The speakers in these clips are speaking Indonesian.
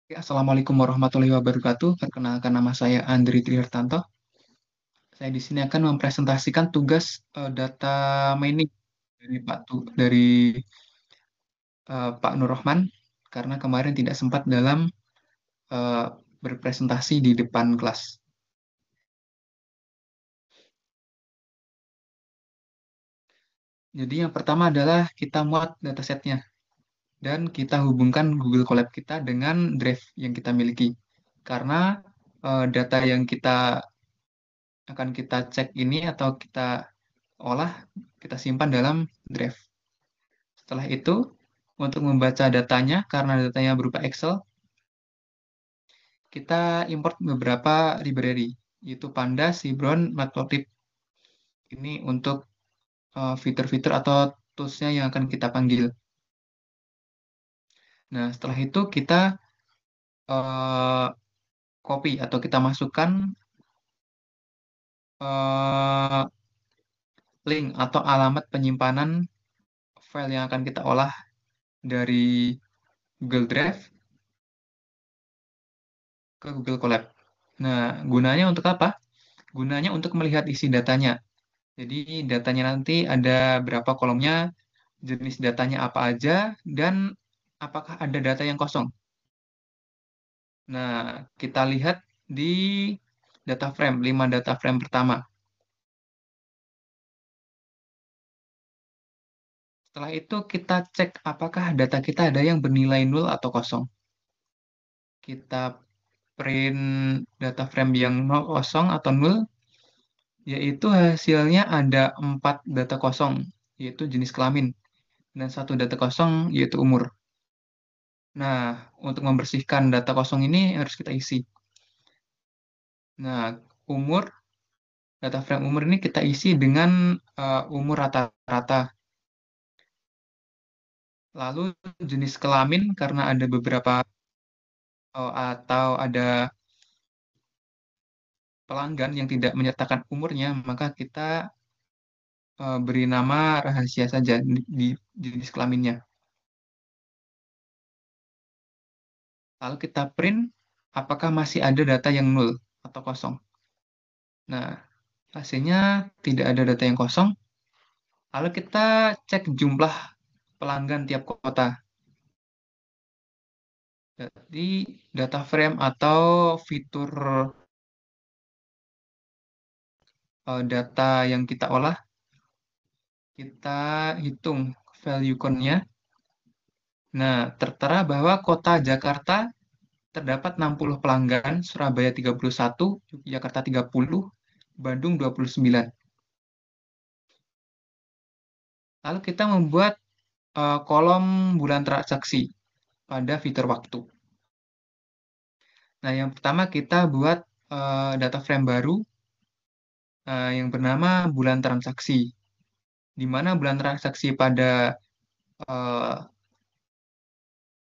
Ya, Assalamualaikum warahmatullahi wabarakatuh. Perkenalkan nama saya Andri Trihartanto. Saya di sini akan mempresentasikan tugas data mining dari Pak Nur Rohman karena kemarin tidak sempat dalam eh, berpresentasi di depan kelas. Jadi yang pertama adalah kita muat datasetnya dan kita hubungkan Google Colab kita dengan Drive yang kita miliki. Karena data yang akan kita cek ini atau kita olah, kita simpan dalam Drive. Setelah itu, untuk membaca datanya, karena datanya berupa Excel, kita import beberapa library, yaitu Pandas, Cibron, Matplotlib. Ini untuk fitur-fitur atau tools-nya yang akan kita panggil. Nah, setelah itu kita eh, copy atau kita masukkan eh, link atau alamat penyimpanan file yang akan kita olah dari Google Drive ke Google Colab. Nah, gunanya untuk apa? Gunanya untuk melihat isi datanya. Jadi datanya nanti ada berapa kolomnya, jenis datanya apa aja, dan apakah ada data yang kosong. Nah, kita lihat di data frame, 5 data frame pertama. Setelah itu kita cek apakah data kita ada yang bernilai nol atau kosong. Kita print data frame yang nol, kosong atau nol, yaitu hasilnya ada 4 data kosong, yaitu jenis kelamin, dan satu data kosong, yaitu umur. Nah, untuk membersihkan data kosong ini harus kita isi. Nah, umur, data frame umur ini kita isi dengan umur rata-rata. Lalu jenis kelamin karena ada beberapa atau ada pelanggan yang tidak menyertakan umurnya, maka kita beri nama rahasia saja di jenis kelaminnya. Lalu kita print apakah masih ada data yang nol atau kosong. Nah, hasilnya tidak ada data yang kosong. Lalu kita cek jumlah pelanggan tiap kota. Jadi data frame atau fitur data yang kita olah, kita hitung value count-nya. Nah, tertera bahwa kota Jakarta terdapat 60 pelanggan, Surabaya 31, Yogyakarta 30, Bandung 29. Lalu kita membuat kolom bulan transaksi pada fitur waktu. Nah, yang pertama kita buat data frame baru yang bernama bulan transaksi, di mana bulan transaksi pada eh,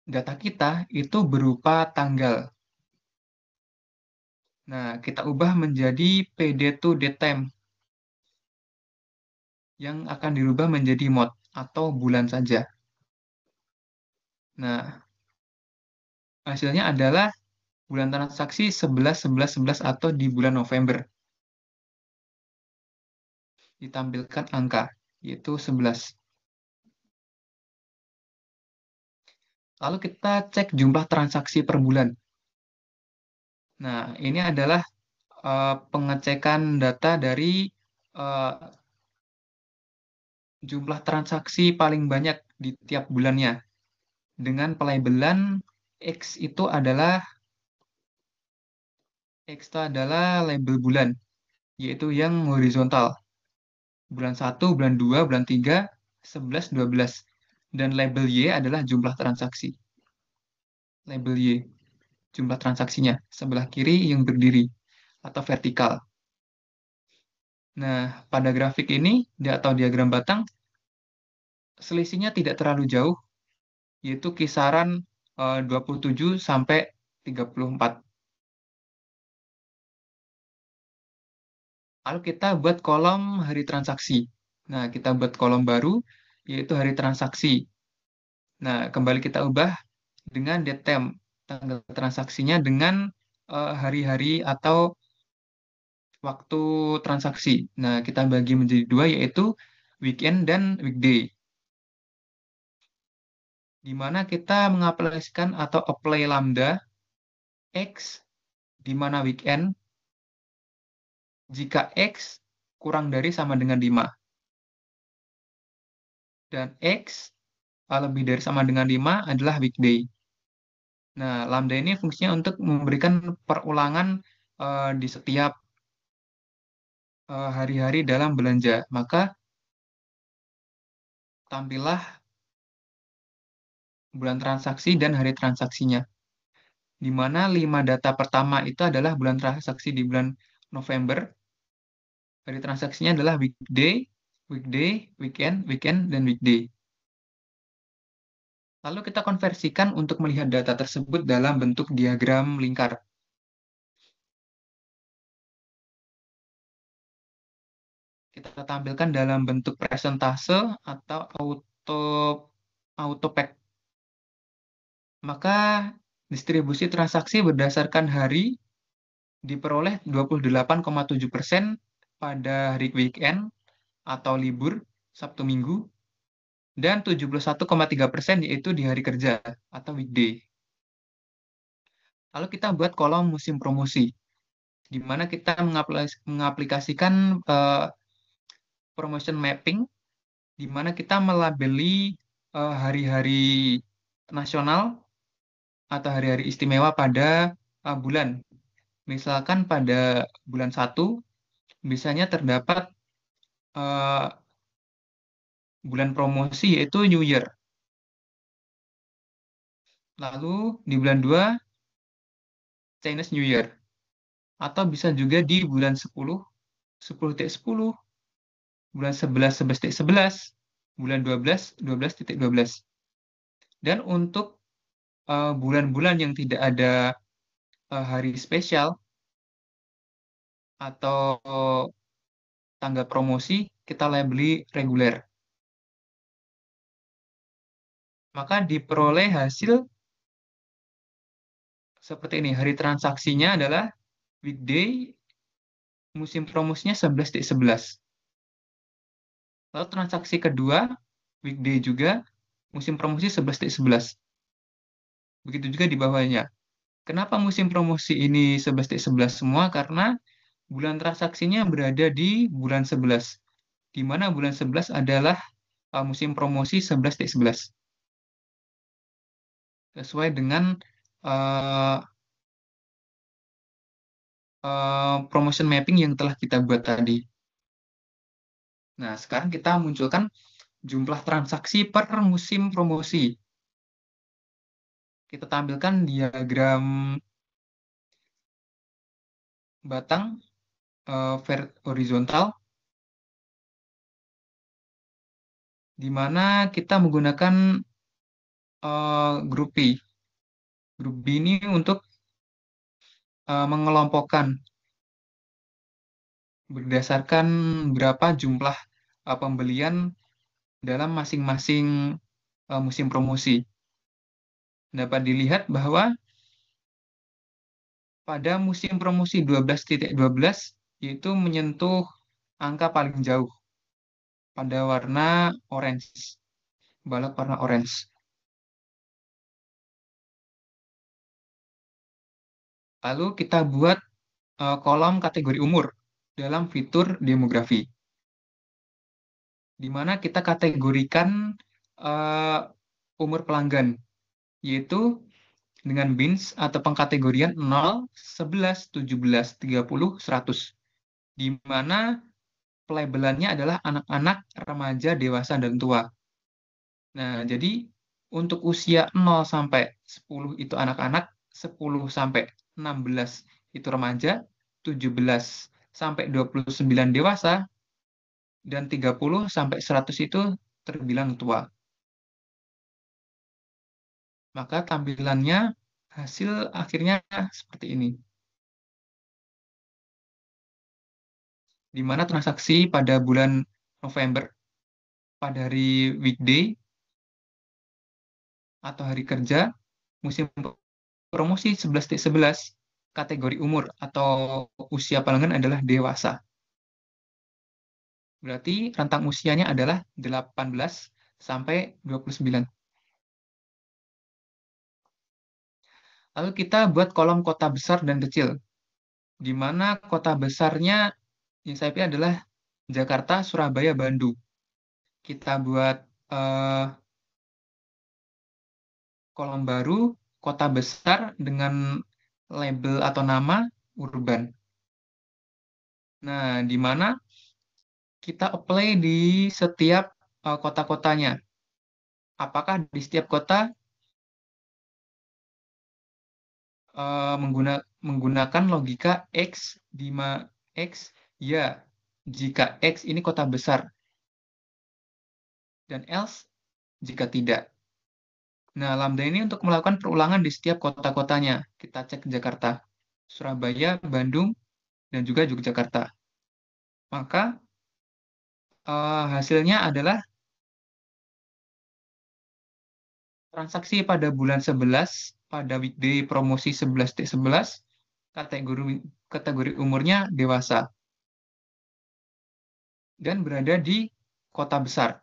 data kita itu berupa tanggal. Nah, kita ubah menjadi PD to date time yang akan dirubah menjadi mode atau bulan saja. Nah, hasilnya adalah bulan transaksi 11, 11, 11 atau di bulan November. Ditampilkan angka, yaitu 11. Lalu kita cek jumlah transaksi per bulan. Nah, ini adalah pengecekan data dari eh, jumlah transaksi paling banyak di tiap bulannya. Dengan pelabelan X itu adalah label bulan, yaitu yang horizontal. Bulan satu, bulan 2, bulan 3, 11, 12. Dan label Y adalah jumlah transaksi. Label Y, jumlah transaksinya. Sebelah kiri yang berdiri atau vertikal. Nah, pada grafik ini atau diagram batang, selisihnya tidak terlalu jauh, yaitu kisaran 27 sampai 34. Lalu kita buat kolom hari transaksi. Nah, kita buat kolom baru, yaitu hari transaksi. Nah, kembali kita ubah dengan date time. tanggal transaksinya dengan hari-hari atau waktu transaksi. Nah, kita bagi menjadi dua, yaitu weekend dan weekday, di mana kita mengaplikasikan atau apply lambda X di mana weekend jika X kurang dari sama dengan 5 dan X lebih dari sama dengan 5 adalah weekday. Nah, lambda ini fungsinya untuk memberikan perulangan di setiap hari-hari dalam belanja. Maka tampillah bulan transaksi dan hari transaksinya, di mana 5 data pertama itu adalah bulan transaksi di bulan November, hari transaksinya adalah weekday, weekday, weekend, weekend, dan weekday. Lalu kita konversikan untuk melihat data tersebut dalam bentuk diagram lingkar. Kita tampilkan dalam bentuk presentase atau autopack. Maka distribusi transaksi berdasarkan hari diperoleh 28,7% pada hari weekend atau libur Sabtu Minggu, dan 71,3% yaitu di hari kerja atau weekday. Lalu kita buat kolom musim promosi, di mana kita mengaplikasikan promotion mapping, di mana kita melabeli hari-hari nasional atau hari-hari istimewa pada bulan. Misalkan pada bulan 1, biasanya terdapat uh, bulan promosi yaitu New Year. Lalu di bulan 2, Chinese New Year. Atau bisa juga di bulan 10, 10.10, bulan 11, 11.11, bulan 12, 12.12. Dan untuk bulan-bulan yang tidak ada hari spesial atau tanggal promosi, kita labeli reguler. Maka diperoleh hasil seperti ini. Hari transaksinya adalah weekday, musim promosinya 11.11. Lalu transaksi kedua, weekday juga, musim promosi 11.11. Begitu juga di bawahnya. Kenapa musim promosi ini 11.11 semua? Karena bulan transaksinya berada di bulan 11, di mana bulan 11 adalah musim promosi 11.11. Sesuai dengan uh, promotion mapping yang telah kita buat tadi. Nah, sekarang kita munculkan jumlah transaksi per musim promosi. Kita tampilkan diagram batang horizontal, di mana kita menggunakan grup B. Grup B ini untuk mengelompokkan berdasarkan berapa jumlah pembelian dalam masing-masing musim promosi. Dapat dilihat bahwa pada musim promosi 12.12 yaitu menyentuh angka paling jauh pada warna orange, balok warna orange. Lalu kita buat kolom kategori umur dalam fitur demografi, di mana kita kategorikan uh, umur pelanggan, yaitu dengan bins atau pengkategorian 0, 11, 17, 30, 100, di mana pelabelannya adalah anak-anak, remaja, dewasa, dan tua. Nah, jadi untuk usia 0 sampai 10 itu anak-anak, 10 sampai 16 itu remaja, 17 sampai 29 dewasa, dan 30 sampai 100 itu terbilang tua. Maka tampilannya hasil akhirnya seperti ini. Di mana transaksi pada bulan November pada hari weekday atau hari kerja musim promosi 11T11 kategori umur atau usia pelanggan adalah dewasa. Berarti rentang usianya adalah 18 sampai 29. Lalu kita buat kolom kota besar dan kecil, di mana kota besarnya yang saya pilih adalah Jakarta, Surabaya, Bandung. Kita buat eh, kolom baru, kota besar dengan label atau nama urban. Nah, di mana kita apply di setiap kota-kotanya. Apakah di setiap kota menggunakan logika X, di X? Ya, jika X ini kota besar, dan else jika tidak. Nah, Lambda ini untuk melakukan perulangan di setiap kota-kotanya. Kita cek Jakarta, Surabaya, Bandung, dan juga Yogyakarta. Maka hasilnya adalah transaksi pada bulan 11 pada weekday promosi 11T11 kategori kategori umurnya dewasa dan berada di kota besar.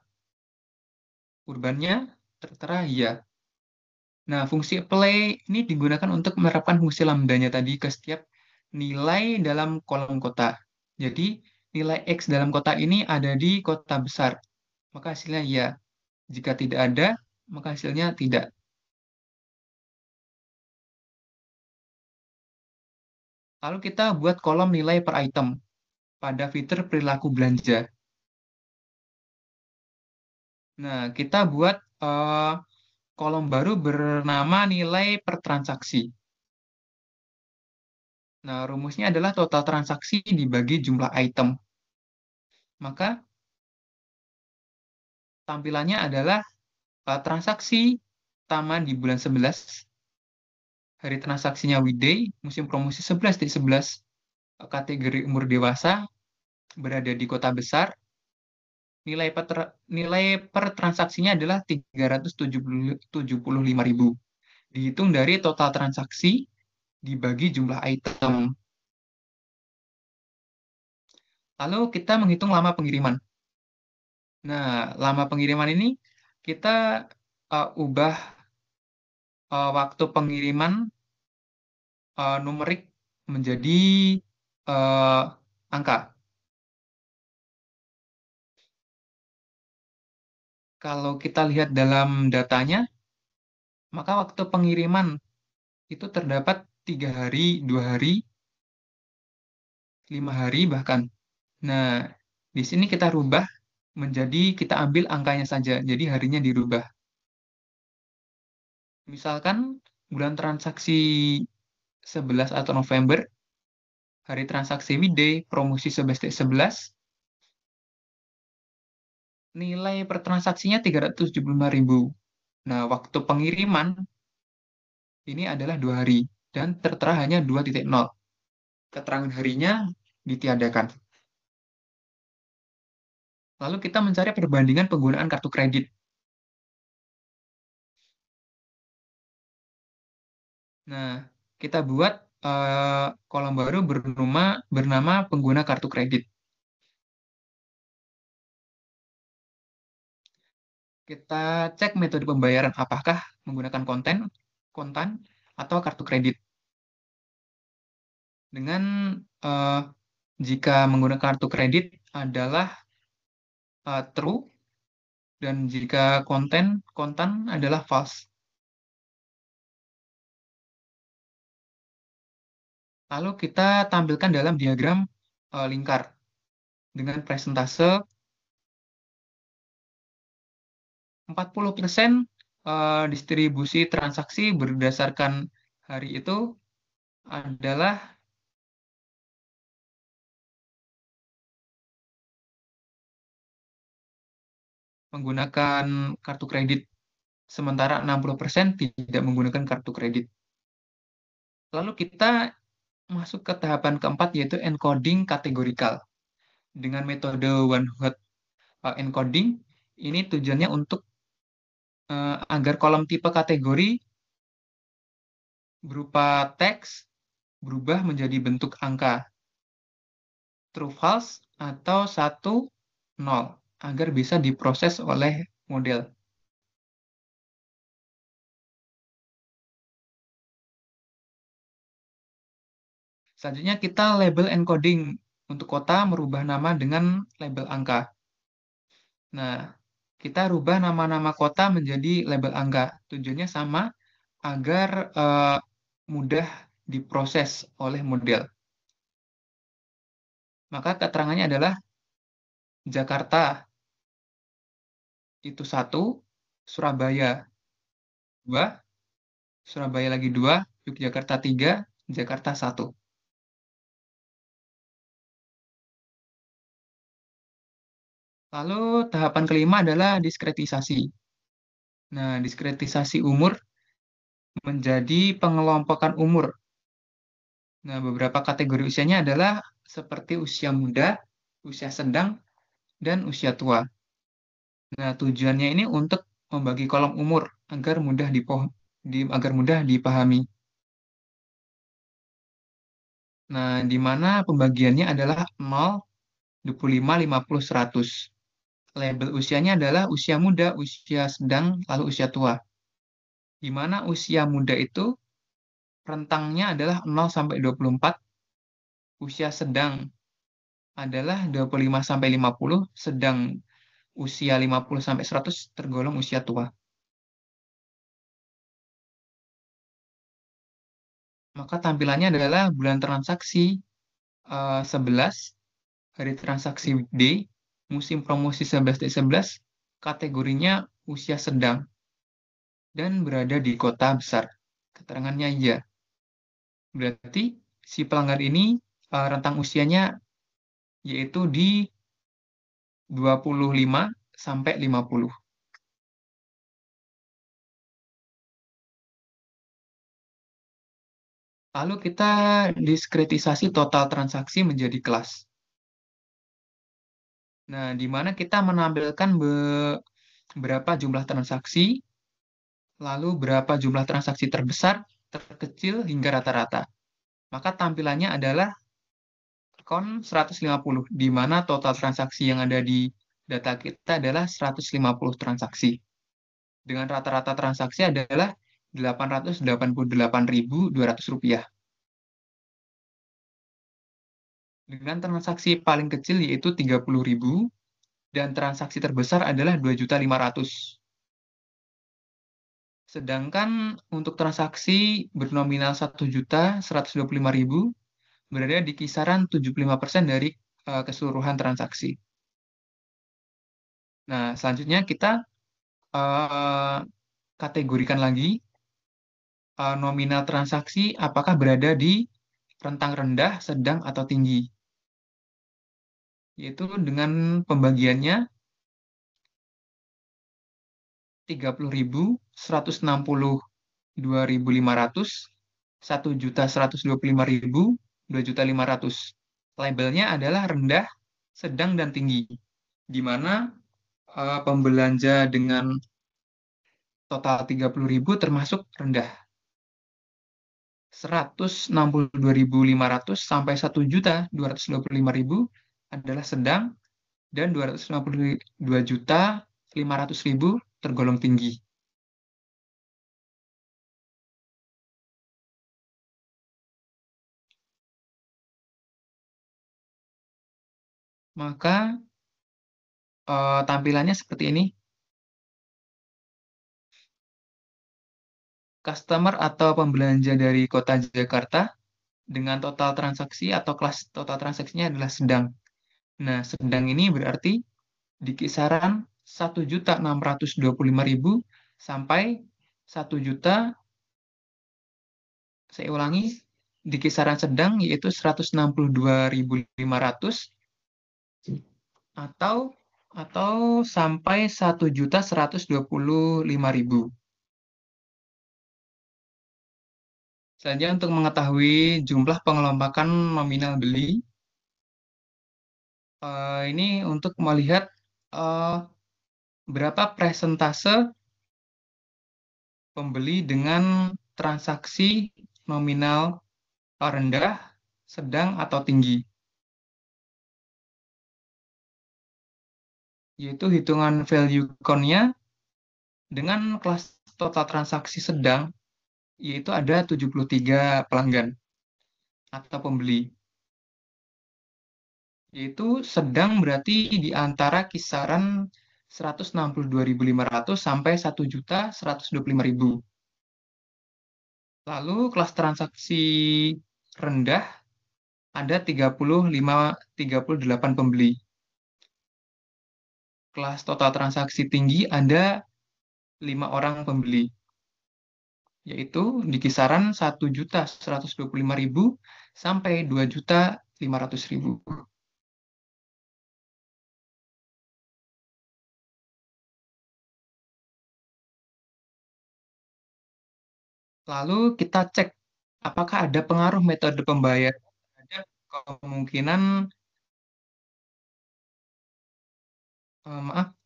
Urbannya tertera ya. Nah, fungsi apply ini digunakan untuk menerapkan fungsi lambdanya tadi ke setiap nilai dalam kolom kota. Jadi, nilai X dalam kota ini ada di kota besar. Maka hasilnya ya. Jika tidak ada, maka hasilnya tidak. Lalu kita buat kolom nilai per item pada fitur perilaku belanja. Nah, kita buat kolom baru bernama nilai per transaksi. Nah, rumusnya adalah total transaksi dibagi jumlah item. Maka tampilannya adalah transaksi pertama di bulan 11, hari transaksinya weekday, musim promosi 11/11, kategori umur dewasa, berada di kota besar, nilai per transaksinya adalah 375.000. Dihitung dari total transaksi dibagi jumlah item. Lalu kita menghitung lama pengiriman. Nah, lama pengiriman ini kita ubah waktu pengiriman numerik menjadi uh, angka. Kalau kita lihat dalam datanya, maka waktu pengiriman itu terdapat 3 hari, 2 hari, 5 hari bahkan. Nah, di sini kita rubah menjadi kita ambil angkanya saja, jadi harinya dirubah. Misalkan bulan transaksi 11 atau November, hari transaksi weekday, promosi 11/11, nilai per transaksinya 375.000. Nah, waktu pengiriman ini adalah 2 hari dan tertera hanya 2.0. Keterangan harinya ditiadakan. Lalu kita mencari perbandingan penggunaan kartu kredit. Nah, kita buat kolom baru bernama pengguna kartu kredit. Kita cek metode pembayaran apakah menggunakan kontan, atau kartu kredit. Dengan eh, jika menggunakan kartu kredit adalah true dan jika kontan adalah false. Lalu kita tampilkan dalam diagram lingkar dengan presentase 40% distribusi transaksi berdasarkan hari itu adalah menggunakan kartu kredit, sementara 60% tidak menggunakan kartu kredit. Lalu kita masuk ke tahapan keempat, yaitu encoding kategorikal. Dengan metode one-hot encoding, ini tujuannya untuk agar kolom tipe kategori berupa teks berubah menjadi bentuk angka, true false atau 1 0 agar bisa diproses oleh model. Selanjutnya kita label encoding. Untuk kota merubah nama dengan label angka. Nah, kita rubah nama-nama kota menjadi label angka. Tujuannya sama agar mudah diproses oleh model. Maka keterangannya adalah Jakarta itu 1, Surabaya 2, Surabaya lagi 2, Yogyakarta 3, Jakarta 1. Lalu tahapan kelima adalah diskretisasi. Nah, diskretisasi umur menjadi pengelompokan umur. Nah, beberapa kategori usianya adalah seperti usia muda, usia sedang, dan usia tua. Nah, tujuannya ini untuk membagi kolom umur agar mudah dipahami. Nah, di mana pembagiannya adalah 0, 25, 50, 100. Label usianya adalah usia muda, usia sedang, lalu usia tua. Di mana usia muda itu rentangnya adalah 0 sampai 24, usia sedang adalah 25 sampai 50, sedang usia 50 sampai 100 tergolong usia tua. Maka tampilannya adalah bulan transaksi 11, hari transaksi weekday, musim promosi 11/11, kategorinya usia sedang, dan berada di kota besar. Keterangannya iya. Berarti si pelanggan ini rentang usianya yaitu di 25 sampai 50. Lalu kita diskretisasi total transaksi menjadi kelas. Nah, di mana kita menampilkan berapa jumlah transaksi, lalu berapa jumlah transaksi terbesar, terkecil, hingga rata-rata. Maka tampilannya adalah kon 150, di mana total transaksi yang ada di data kita adalah 150 transaksi. Dengan rata-rata transaksi adalah Rp888.200. Dengan transaksi paling kecil yaitu 30.000 dan transaksi terbesar adalah 2.500.000. Sedangkan untuk transaksi bernominal 1.125.000 berada di kisaran 75% dari keseluruhan transaksi. Nah, selanjutnya kita uh, kategorikan lagi nominal transaksi apakah berada di rentang rendah, sedang, atau tinggi. Yaitu dengan pembagiannya 30.000, 162.500, 1.125.000, 2.500.000. Labelnya adalah rendah, sedang, dan tinggi. Di mana pembelanja dengan total 30.000 termasuk rendah. 162.500 sampai 1.225.000 adalah sedang, dan 252.500.000 tergolong tinggi. Maka tampilannya seperti ini. Customer atau pembelanja dari kota Jakarta dengan total transaksi atau kelas total transaksinya adalah sedang. Nah, sedang ini berarti di kisaran 1.625.000 sampai 1 juta, saya ulangi, di kisaran sedang yaitu 162.500 atau sampai 1.125.000. Selanjutnya untuk mengetahui jumlah pengelompokan nominal beli, ini untuk melihat eh, berapa presentase pembeli dengan transaksi nominal rendah, sedang, atau tinggi. Yaitu hitungan value count-nya dengan kelas total transaksi sedang, yaitu ada 73 pelanggan atau pembeli. Yaitu sedang berarti di antara kisaran 162.500 sampai 1.125.000. Lalu kelas transaksi rendah ada 38 pembeli. Kelas total transaksi tinggi ada 5 orang pembeli, yaitu di kisaran 1.125.000 sampai 2.500.000. Lalu kita cek apakah ada pengaruh metode pembayaran terhadap kemungkinan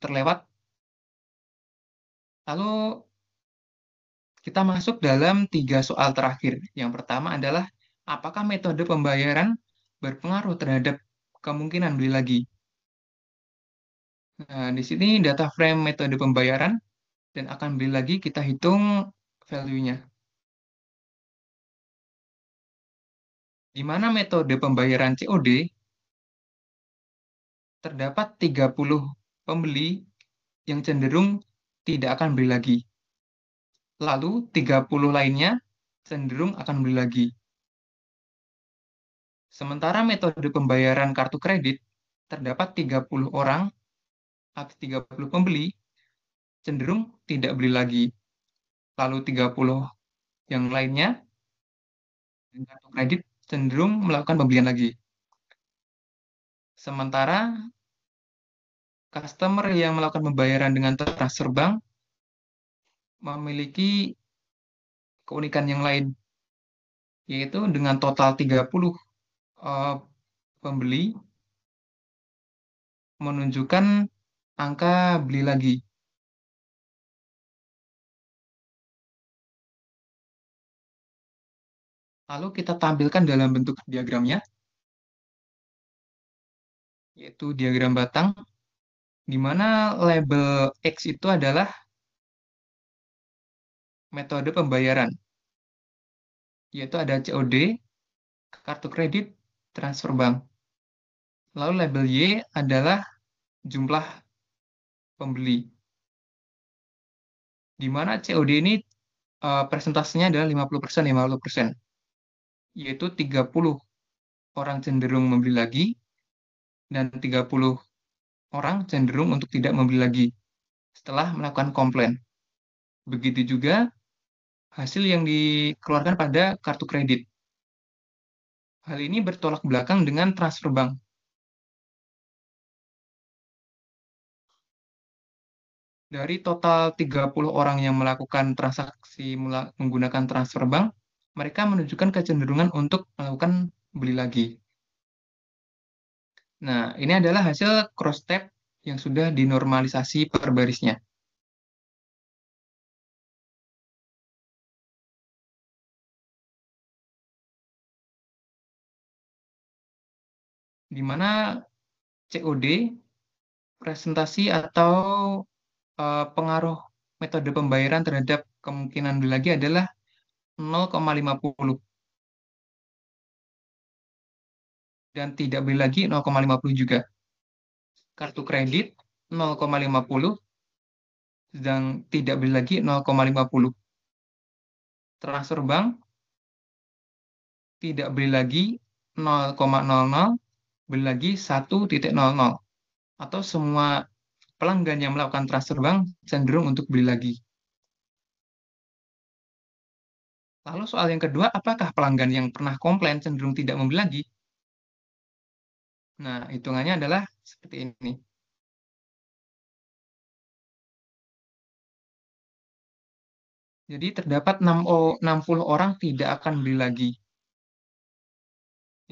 terlewat. Lalu kita masuk dalam 3 soal terakhir. Yang pertama adalah apakah metode pembayaran berpengaruh terhadap kemungkinan beli lagi. Nah, di sini data frame metode pembayaran dan akan beli lagi kita hitung value-nya. Di mana metode pembayaran COD terdapat 30 pembeli yang cenderung tidak akan beli lagi. Lalu 30 lainnya cenderung akan beli lagi. Sementara metode pembayaran kartu kredit terdapat 30 orang atau 30 pembeli cenderung tidak beli lagi. Lalu 30 yang lainnya dengan kartu kredit cenderung melakukan pembelian lagi. Sementara customer yang melakukan pembayaran dengan transfer bank memiliki keunikan yang lain, yaitu dengan total 30 eh, pembeli menunjukkan angka beli lagi. Lalu kita tampilkan dalam bentuk diagramnya, yaitu diagram batang, di mana label X itu adalah metode pembayaran, yaitu ada COD, kartu kredit, transfer bank. Lalu label Y adalah jumlah pembeli, di mana COD ini persentasenya adalah 50%, 50%, yaitu 30 orang cenderung membeli lagi, dan 30 orang cenderung untuk tidak membeli lagi setelah melakukan komplain. Begitu juga hasil yang dikeluarkan pada kartu kredit. Hal ini bertolak belakang dengan transfer bank. Dari total 30 orang yang melakukan transaksi menggunakan transfer bank, mereka menunjukkan kecenderungan untuk melakukan beli lagi. Nah, ini adalah hasil cross-tab yang sudah dinormalisasi per barisnya. Di mana COD, presentasi atau pengaruh metode pembayaran terhadap kemungkinan beli lagi adalah 0,50 dan tidak beli lagi 0,50 juga. Kartu kredit 0,50 dan tidak beli lagi 0,50. Transfer bank tidak beli lagi 0,00, beli lagi 1,00, atau semua pelanggan yang melakukan transfer bank cenderung untuk beli lagi. Lalu soal yang kedua, apakah pelanggan yang pernah komplain cenderung tidak membeli lagi? Nah, hitungannya adalah seperti ini. Jadi terdapat 60 orang tidak akan beli lagi.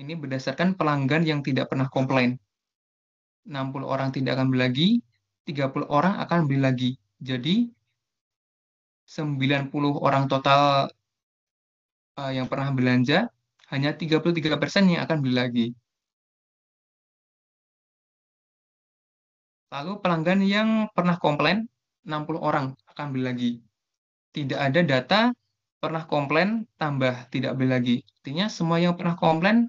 Ini berdasarkan pelanggan yang tidak pernah komplain. 60 orang tidak akan beli lagi, 30 orang akan beli lagi. Jadi 90 orang total yang pernah belanja, hanya 33% yang akan beli lagi. Lalu pelanggan yang pernah komplain, 60 orang akan beli lagi. Tidak ada data pernah komplain tambah tidak beli lagi. Artinya semua yang pernah komplain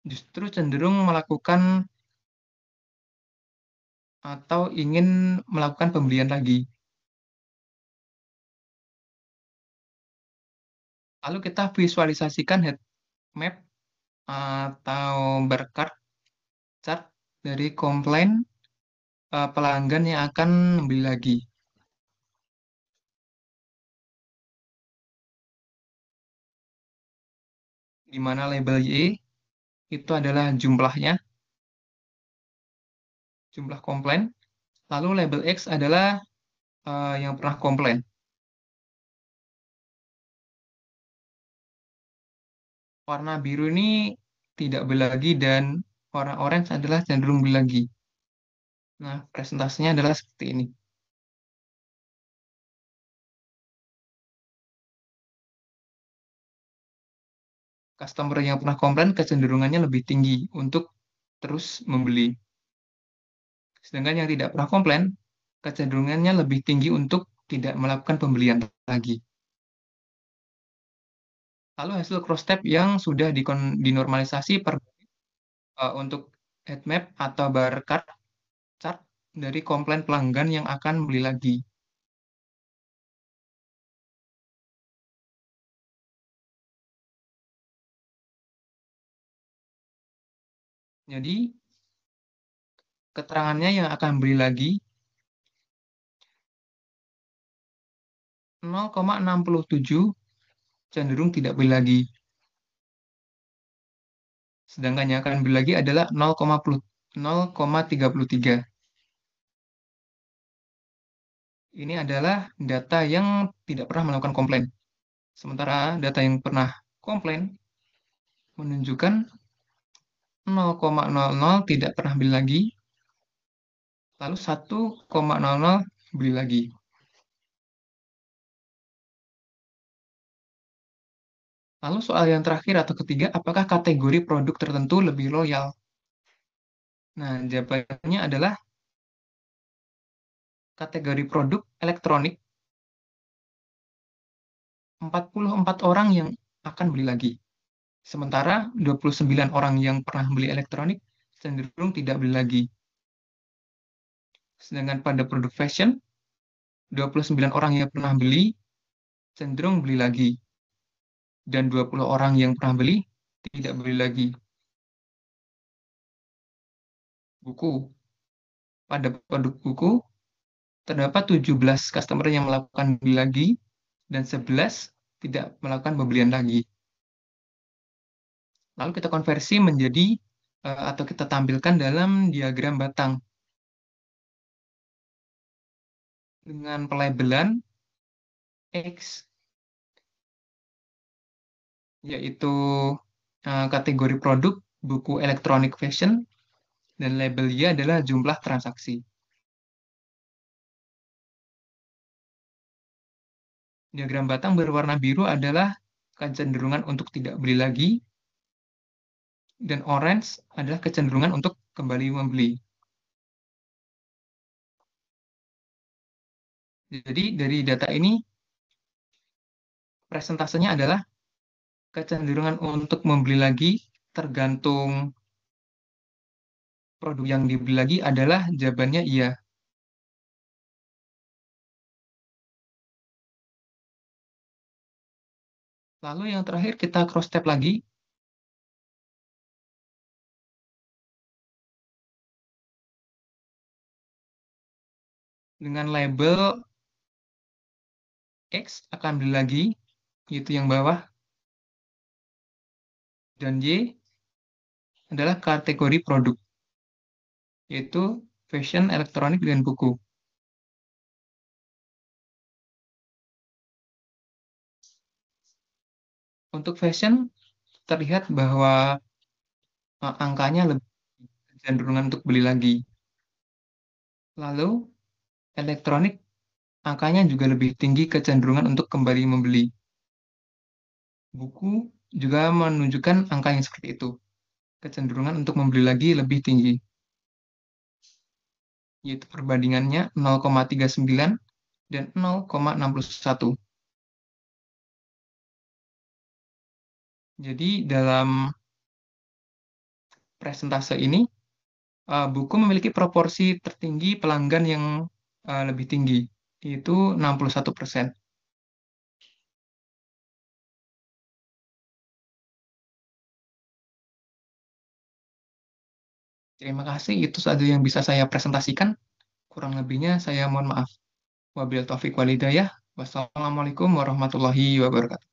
justru cenderung melakukan atau ingin melakukan pembelian lagi. Lalu kita visualisasikan heat map atau bar chart dari komplain pelanggan yang akan membeli lagi. Di mana label Y itu adalah jumlahnya, jumlah komplain. Lalu label X adalah yang pernah komplain. Warna biru ini tidak beli lagi dan warna orange adalah cenderung beli lagi. Nah, presentasinya adalah seperti ini. Customer yang pernah komplain kecenderungannya lebih tinggi untuk terus membeli. Sedangkan yang tidak pernah komplain, kecenderungannya lebih tinggi untuk tidak melakukan pembelian lagi. Lalu hasil cross tab yang sudah dinormalisasi untuk heat map atau bar chart dari komplain pelanggan yang akan beli lagi. Jadi, keterangannya yang akan beli lagi 0,67 cenderung tidak beli lagi. Sedangkan yang akan beli lagi adalah 0,33. Ini adalah data yang tidak pernah melakukan komplain. Sementara data yang pernah komplain menunjukkan 0,00 tidak pernah beli lagi, lalu 1,00 beli lagi. Lalu soal yang terakhir atau ketiga, apakah kategori produk tertentu lebih loyal? Nah, jawabannya adalah kategori produk elektronik 44 orang yang akan beli lagi. Sementara 29 orang yang pernah beli elektronik cenderung tidak beli lagi. Sedangkan pada produk fashion, 29 orang yang pernah beli cenderung beli lagi. Dan 20 orang yang pernah beli tidak beli lagi. Buku. Pada produk buku, terdapat 17 customer yang melakukan beli lagi dan 11 tidak melakukan pembelian lagi. Lalu kita konversi menjadi atau kita tampilkan dalam diagram batang dengan pelabelan X, yaitu kategori produk buku elektronik fashion, dan label Y adalah jumlah transaksi. Diagram batang berwarna biru adalah kecenderungan untuk tidak beli lagi, dan orange adalah kecenderungan untuk kembali membeli. Jadi dari data ini, presentasenya adalah kecenderungan untuk membeli lagi tergantung produk yang dibeli lagi adalah jawabannya iya. Lalu yang terakhir kita cross tab lagi dengan label X akan beli lagi, yaitu yang bawah, dan Y adalah kategori produk, yaitu fashion, elektronik, dan buku. Untuk fashion, terlihat bahwa angkanya lebih cenderungan untuk beli lagi. Lalu, elektronik, angkanya juga lebih tinggi kecenderungan untuk kembali membeli. Buku juga menunjukkan angka yang seperti itu. Kecenderungan untuk membeli lagi lebih tinggi, yaitu perbandingannya 0,39 dan 0,61. Jadi dalam presentase ini, buku memiliki proporsi tertinggi pelanggan yang lebih tinggi, yaitu 61%. Terima kasih, itu saja yang bisa saya presentasikan. Kurang lebihnya saya mohon maaf. Wabillahi taufiq walhidayah. Wassalamualaikum warahmatullahi wabarakatuh.